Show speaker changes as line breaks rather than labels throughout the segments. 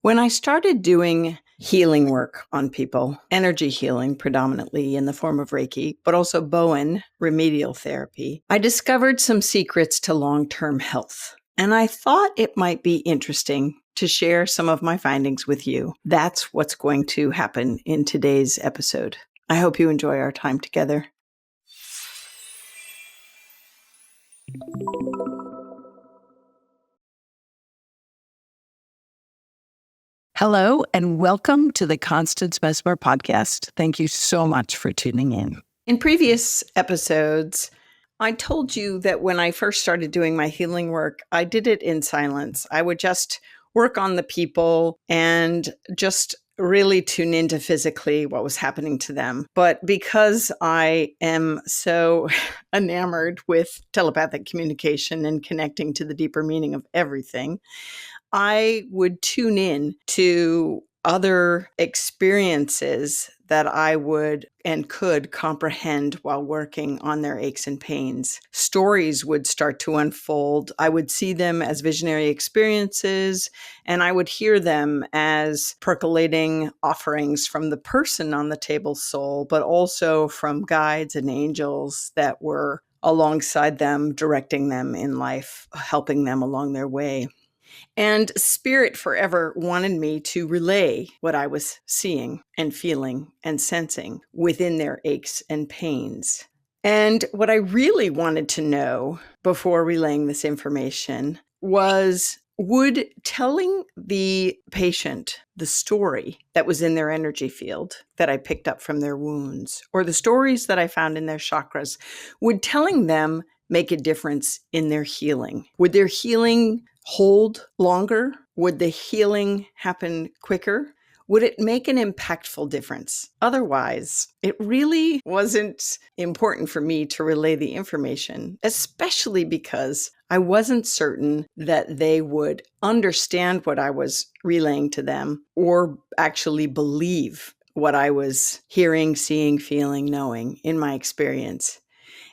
When I started doing healing work on people, energy healing predominantly in the form of Reiki, but also Bowen remedial therapy, I discovered some secrets to long-term health. And I thought it might be interesting to share some of my findings with you. That's what's going to happen in today's episode. I hope you enjoy our time together. Hello, and welcome to the Constance Messmer podcast. Thank you so much for tuning in. In previous episodes, I told you that when I first started doing my healing work, I did it in silence. I would just work on the people and just really tune into physically what was happening to them. But because I am so enamored with telepathic communication and connecting to the deeper meaning of everything, I would tune in to other experiences that I would and could comprehend while working on their aches and pains. Stories would start to unfold. I would see them as visionary experiences, and I would hear them as percolating offerings from the person on the table's soul, but also from guides and angels that were alongside them, directing them in life, helping them along their way. And Spirit forever wanted me to relay what I was seeing and feeling and sensing within their aches and pains. And what I really wanted to know before relaying this information was, would telling the patient the story that was in their energy field that I picked up from their wounds, or the stories that I found in their chakras, would telling them make a difference in their healing? Would their healing hold longer? Would the healing happen quicker? Would it make an impactful difference? Otherwise, it really wasn't important for me to relay the information, especially because I wasn't certain that they would understand what I was relaying to them or actually believe what I was hearing, seeing, feeling, knowing in my experience.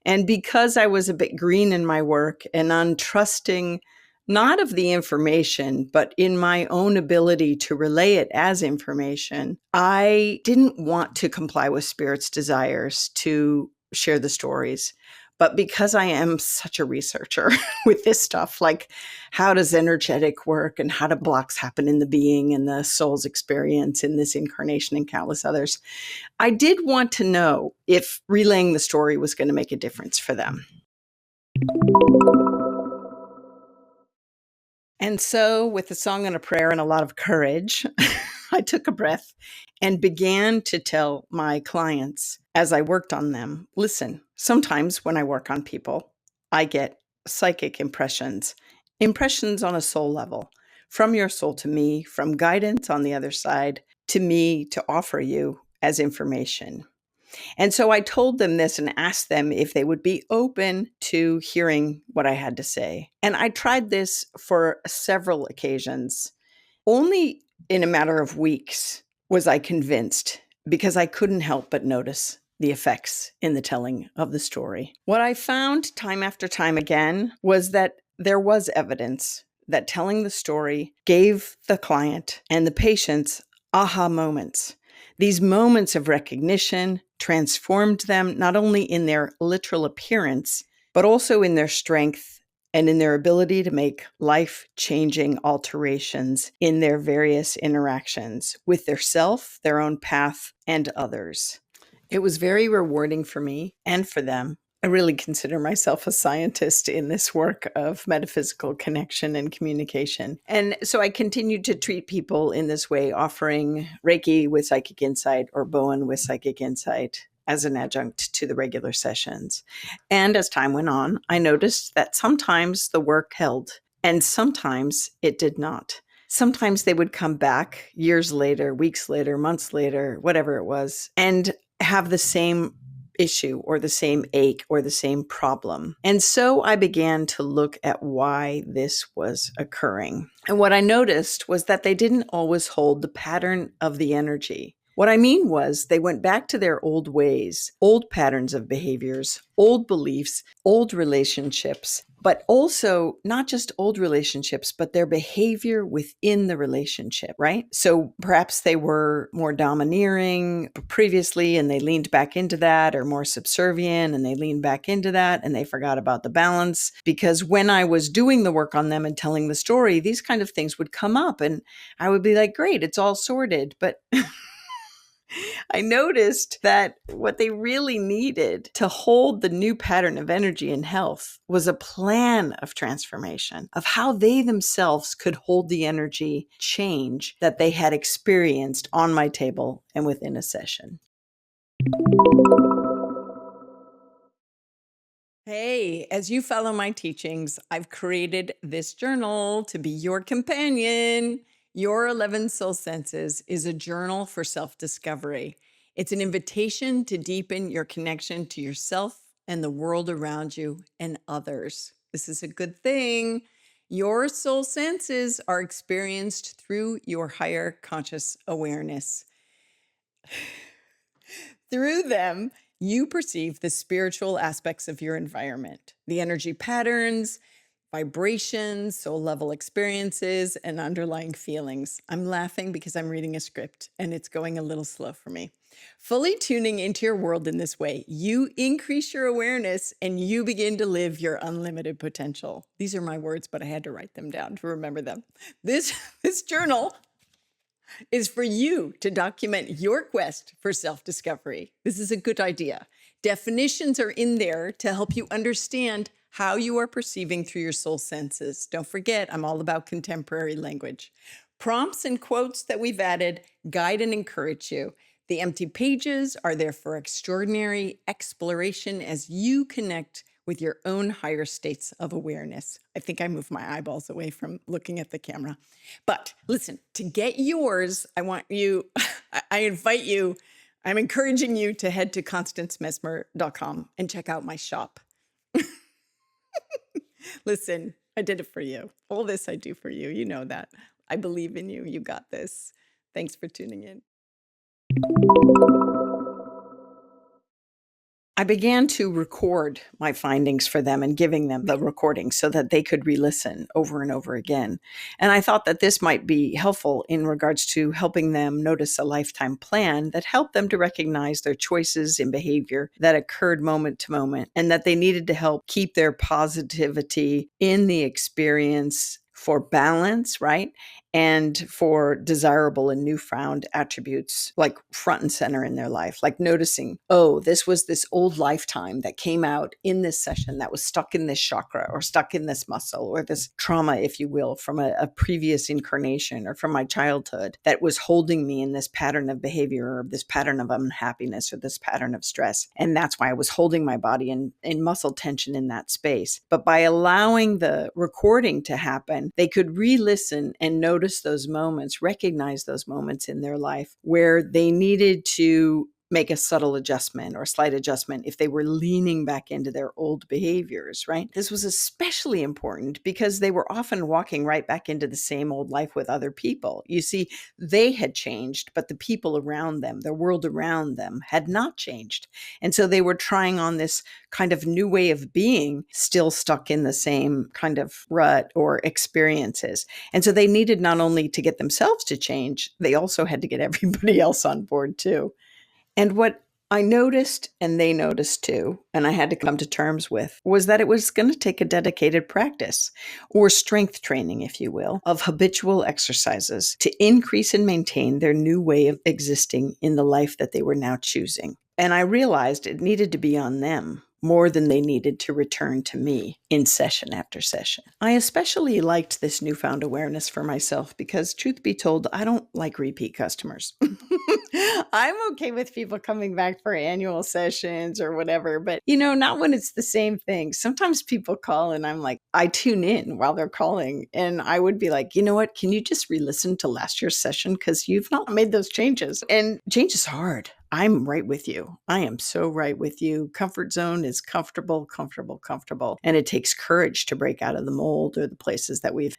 And because I was a bit green in my work and untrusting, not of the information, but in my own ability to relay it as information, I didn't want to comply with Spirit's desires to share the stories. But because I am such a researcher with this stuff, like how does energetic work and how do blocks happen in the being and the soul's experience in this incarnation and countless others, I did want to know if relaying the story was going to make a difference for them. And so, with a song and a prayer and a lot of courage, I took a breath and began to tell my clients as I worked on them, listen, sometimes when I work on people, I get psychic impressions on a soul level, from your soul to me, from guidance on the other side to me to offer you as information. And so I told them this and asked them if they would be open to hearing what I had to say. And I tried this for several occasions. Only in a matter of weeks was I convinced, because I couldn't help but notice the effects in the telling of the story. What I found time after time again was that there was evidence that telling the story gave the client and the patients aha moments. These moments of recognition transformed them not only in their literal appearance, but also in their strength and in their ability to make life-changing alterations in their various interactions with their self, their own path, and others. It was very rewarding for me and for them. I really consider myself a scientist in this work of metaphysical connection and communication. And so I continued to treat people in this way, offering Reiki with psychic insight or Bowen with psychic insight as an adjunct to the regular sessions. And as time went on, I noticed that sometimes the work held and sometimes it did not. Sometimes they would come back years later, weeks later, months later, whatever it was, and have the same issue or the same ache or the same problem. And so I began to look at why this was occurring. And what I noticed was that they didn't always hold the pattern of the energy. What I mean was they went back to their old ways, old patterns of behaviors, old beliefs, old relationships, but also not just old relationships, but their behavior within the relationship, right? So perhaps they were more domineering previously and they leaned back into that, or more subservient and they leaned back into that and they forgot about the balance. Because when I was doing the work on them and telling the story, these kind of things would come up and I would be like, great, it's all sorted. But I noticed that what they really needed to hold the new pattern of energy and health was a plan of transformation, of how they themselves could hold the energy change that they had experienced on my table and within a session. Hey, as you follow my teachings, I've created this journal to be your companion. Your 11 Soul Senses is a journal for self-discovery. It's an invitation to deepen your connection to yourself and the world around you and others. This is a good thing. Your soul senses are experienced through your higher conscious awareness. Through them, you perceive the spiritual aspects of your environment, the energy patterns, vibrations, soul level experiences, and underlying feelings. I'm laughing because I'm reading a script and it's going a little slow for me. Fully tuning into your world in this way, you increase your awareness and you begin to live your unlimited potential. These are my words, but I had to write them down to remember them. This journal is for you to document your quest for self-discovery. This is a good idea. Definitions are in there to help you understand how you are perceiving through your soul senses. Don't forget, I'm all about contemporary language. Prompts and quotes that we've added guide and encourage you. The empty pages are there for extraordinary exploration as you connect with your own higher states of awareness. I think I moved my eyeballs away from looking at the camera. But listen, to get yours, I want you, I invite you, I'm encouraging you to head to constancemessmer.com and check out my shop. Listen, I did it for you. All this I do for you. You know that. I believe in you. You got this. Thanks for tuning in. I began to record my findings for them and giving them the recording so that they could re-listen over and over again. And I thought that this might be helpful in regards to helping them notice a lifetime plan that helped them to recognize their choices in behavior that occurred moment to moment, and that they needed to help keep their positivity in the experience for balance, right? And for desirable and newfound attributes, like front and center in their life, like noticing, oh, this was this old lifetime that came out in this session that was stuck in this chakra or stuck in this muscle or this trauma, if you will, from a previous incarnation or from my childhood that was holding me in this pattern of behavior or this pattern of unhappiness or this pattern of stress. And that's why I was holding my body in muscle tension in that space. But by allowing the recording to happen, they could re-listen and notice those moments, recognize those moments in their life where they needed to make a subtle adjustment or slight adjustment if they were leaning back into their old behaviors, right? This was especially important because they were often walking right back into the same old life with other people. You see, they had changed, but the people around them, the world around them had not changed. And so they were trying on this kind of new way of being, still stuck in the same kind of rut or experiences. And so they needed not only to get themselves to change, they also had to get everybody else on board too. And what I noticed, and they noticed too, and I had to come to terms with, was that it was going to take a dedicated practice, or strength training, if you will, of habitual exercises to increase and maintain their new way of existing in the life that they were now choosing. And I realized it needed to be on them more than they needed to return to me in session after session. I especially liked this newfound awareness for myself because, truth be told, I don't like repeat customers. I'm okay with people coming back for annual sessions or whatever, but not when it's the same thing. Sometimes people call and I'm like, I tune in while they're calling and I would be like, you know what? Can you just re-listen to last year's session? Because you've not made those changes, and change is hard. I'm right with you. I am so right with you. Comfort zone is comfortable, comfortable, comfortable. And it takes courage to break out of the mold or the places that we've,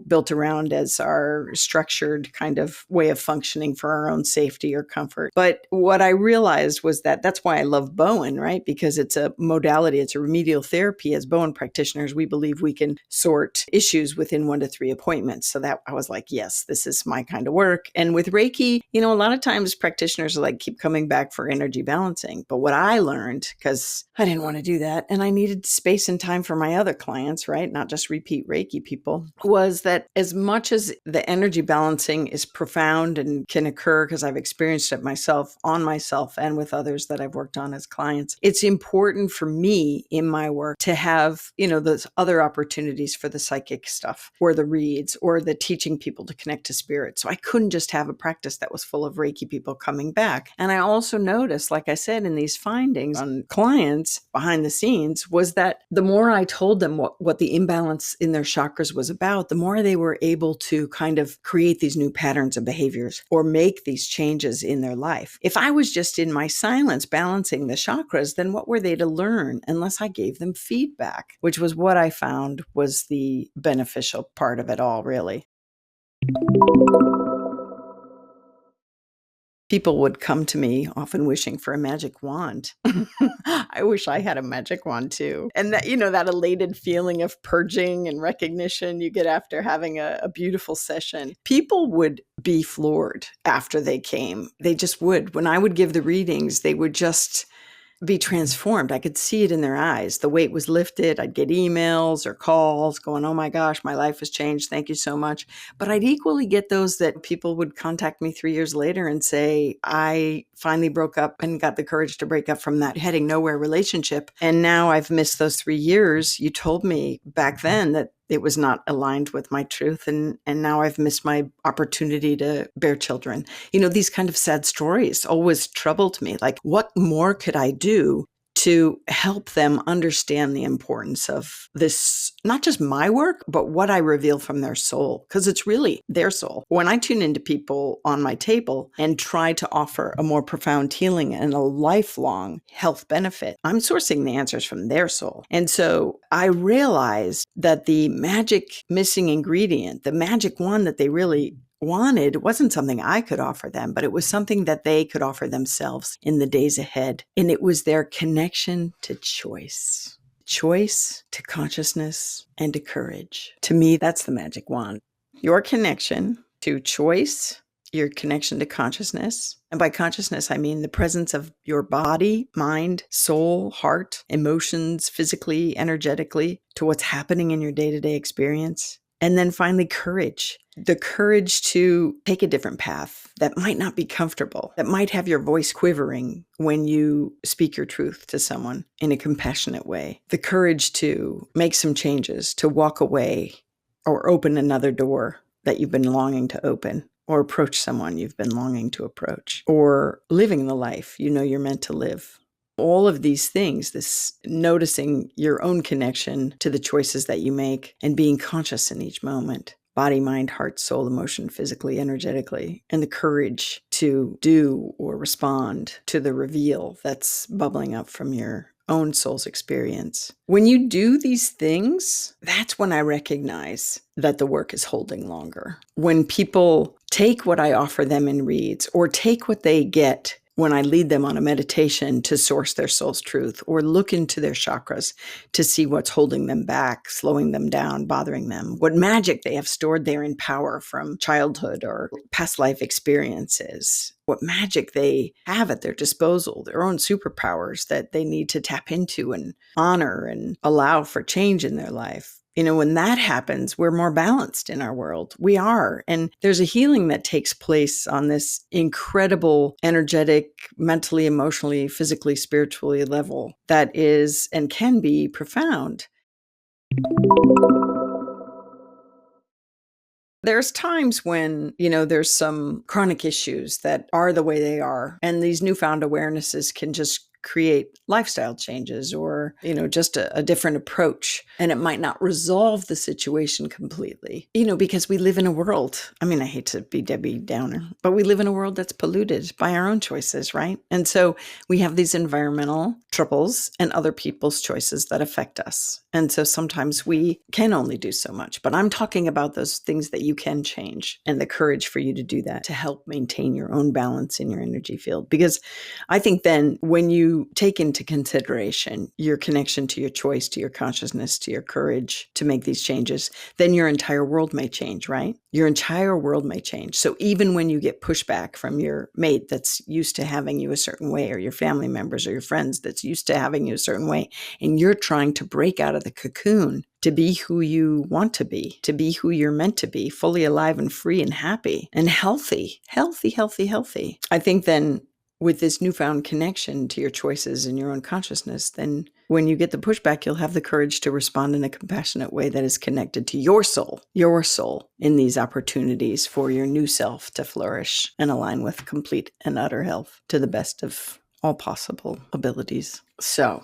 built around as our structured kind of way of functioning for our own safety or comfort. But what I realized was that that's why I love Bowen, right? Because it's a modality, it's a remedial therapy. As Bowen practitioners, we believe we can sort issues within 1 to 3 appointments. So that I was like, yes, this is my kind of work. And with Reiki, a lot of times practitioners are like, keep coming back for energy balancing. But what I learned, because I didn't want to do that, and I needed space and time for my other clients, right? Not just repeat Reiki people, was that as much as the energy balancing is profound and can occur, because I've experienced it myself, on myself, and with others that I've worked on as clients, it's important for me in my work to have, those other opportunities for the psychic stuff or the reads or the teaching people to connect to spirit. So I couldn't just have a practice that was full of Reiki people coming back. And I also noticed, like I said, in these findings on clients behind the scenes, was that the more I told them what the imbalance in their chakras was about, the more they were able to kind of create these new patterns of behaviors or make these changes in their life. If I was just in my silence balancing the chakras, then what were they to learn unless I gave them feedback, which was what I found was the beneficial part of it all, really. People would come to me often wishing for a magic wand. I wish I had a magic wand too. And that, that elated feeling of purging and recognition you get after having a beautiful session. People would be floored after they came. They just would. When I would give the readings, they would just be transformed. I could see it in their eyes. The weight was lifted. I'd get emails or calls going, oh my gosh, my life has changed. Thank you so much. But I'd equally get those that people would contact me 3 years later and say, I finally broke up and got the courage to break up from that heading nowhere relationship. And now I've missed those 3 years. You told me back then that it was not aligned with my truth. And now I've missed my opportunity to bear children. These kind of sad stories always troubled me. Like, what more could I do to help them understand the importance of this, not just my work, but what I reveal from their soul, because it's really their soul. When I tune into people on my table and try to offer a more profound healing and a lifelong health benefit, I'm sourcing the answers from their soul. And so I realized that the magic missing ingredient, the magic one that they really wanted, wasn't something I could offer them, but it was something that they could offer themselves in the days ahead. And it was their connection to choice to consciousness, and to courage. To me, that's the magic wand. Your connection to choice, your connection to consciousness. And by consciousness, I mean the presence of your body, mind, soul, heart, emotions, physically, energetically, to what's happening in your day-to-day experience. And then finally, courage. The courage to take a different path that might not be comfortable, that might have your voice quivering when you speak your truth to someone in a compassionate way. The courage to make some changes, to walk away or open another door that you've been longing to open, or approach someone you've been longing to approach, or living the life you're meant to live. All of these things, this noticing your own connection to the choices that you make and being conscious in each moment. Body, mind, heart, soul, emotion, physically, energetically, and the courage to do or respond to the reveal that's bubbling up from your own soul's experience. When you do these things, that's when I recognize that the work is holding longer. When people take what I offer them in reads, or take what they get when I lead them on a meditation to source their soul's truth, or look into their chakras to see what's holding them back, slowing them down, bothering them, what magic they have stored there in power from childhood or past life experiences, what magic they have at their disposal, their own superpowers that they need to tap into and honor and allow for change in their life. When that happens, we're more balanced in our world. We are. And there's a healing that takes place on this incredible, energetic, mentally, emotionally, physically, spiritually level that is and can be profound. There's times when, there's some chronic issues that are the way they are. And these newfound awarenesses can just create lifestyle changes or, just a different approach. And it might not resolve the situation completely, because we live in a world. I mean, I hate to be Debbie Downer, but we live in a world that's polluted by our own choices, right? And so we have these environmental troubles and other people's choices that affect us. And so sometimes we can only do so much, but I'm talking about those things that you can change and the courage for you to do that to help maintain your own balance in your energy field. Because I think then when you take into consideration your connection to your choice, to your consciousness, to your courage to make these changes, then your entire world may change, right? Your entire world may change. So even when you get pushback from your mate that's used to having you a certain way, or your family members or your friends that's used to having you a certain way, and you're trying to break out of the cocoon to be who you want to be who you're meant to be, fully alive and free and happy and healthy. I think then with this newfound connection to your choices and your own consciousness, then when you get the pushback, you'll have the courage to respond in a compassionate way that is connected to your soul in these opportunities for your new self to flourish and align with complete and utter health to the best of all possible abilities. So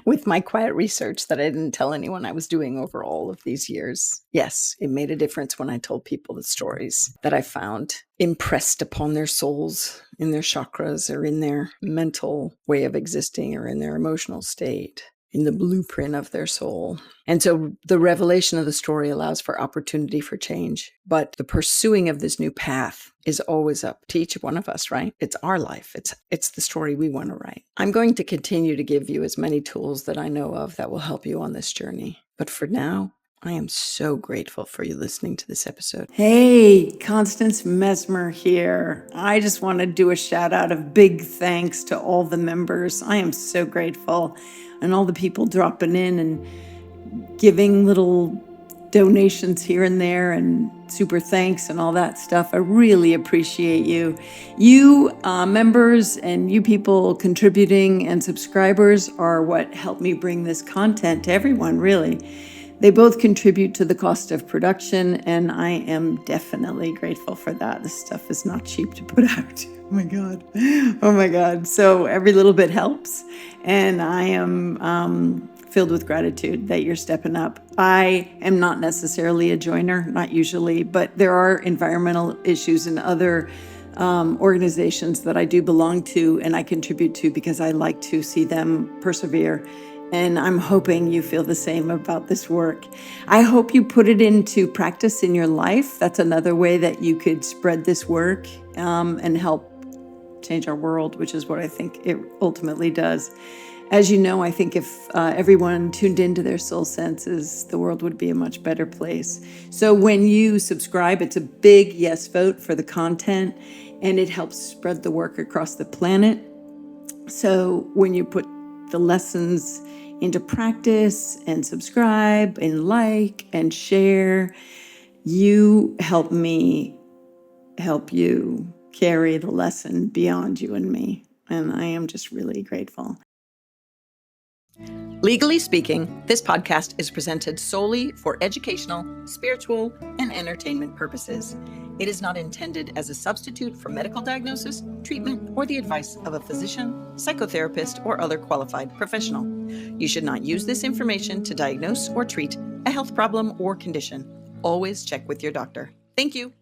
with my quiet research that I didn't tell anyone I was doing over all of these years, yes, it made a difference when I told people the stories that I found impressed upon their souls, in their chakras, or in their mental way of existing, or in their emotional state, in the blueprint of their soul. And so the revelation of the story allows for opportunity for change. But the pursuing of this new path is always up to each one of us, right? It's our life. It's the story we want to write. I'm going to continue to give you as many tools that I know of that will help you on this journey. But for now, I am so grateful for you listening to this episode. Hey, Constance Messmer here. I just want to do a shout out of big thanks to all the members. I am so grateful. And all the people dropping in and giving little donations here and there and super thanks and all that stuff. I really appreciate you. You members and you people contributing and subscribers are what helped me bring this content to everyone, really. They both contribute to the cost of production, and I am definitely grateful for that. This stuff is not cheap to put out. Oh my God. Oh my God. So every little bit helps, and I am filled with gratitude that you're stepping up. I am not necessarily a joiner, not usually, but there are environmental issues and other organizations that I do belong to and I contribute to because I like to see them persevere. And I'm hoping you feel the same about this work. I hope you put it into practice in your life. That's another way that you could spread this work and help change our world, which is what I think it ultimately does. As you know, I think if everyone tuned into their soul senses, the world would be a much better place. So when you subscribe, it's a big yes vote for the content, and it helps spread the work across the planet. So when you put the lessons into practice and subscribe and like and share, you help me help you carry the lesson beyond you and me. And I am just really grateful. Legally speaking, this podcast is presented solely for educational, spiritual, and entertainment purposes. It is not intended as a substitute for medical diagnosis, treatment, or the advice of a physician, psychotherapist, or other qualified professional. You should not use this information to diagnose or treat a health problem or condition. Always check with your doctor. Thank you.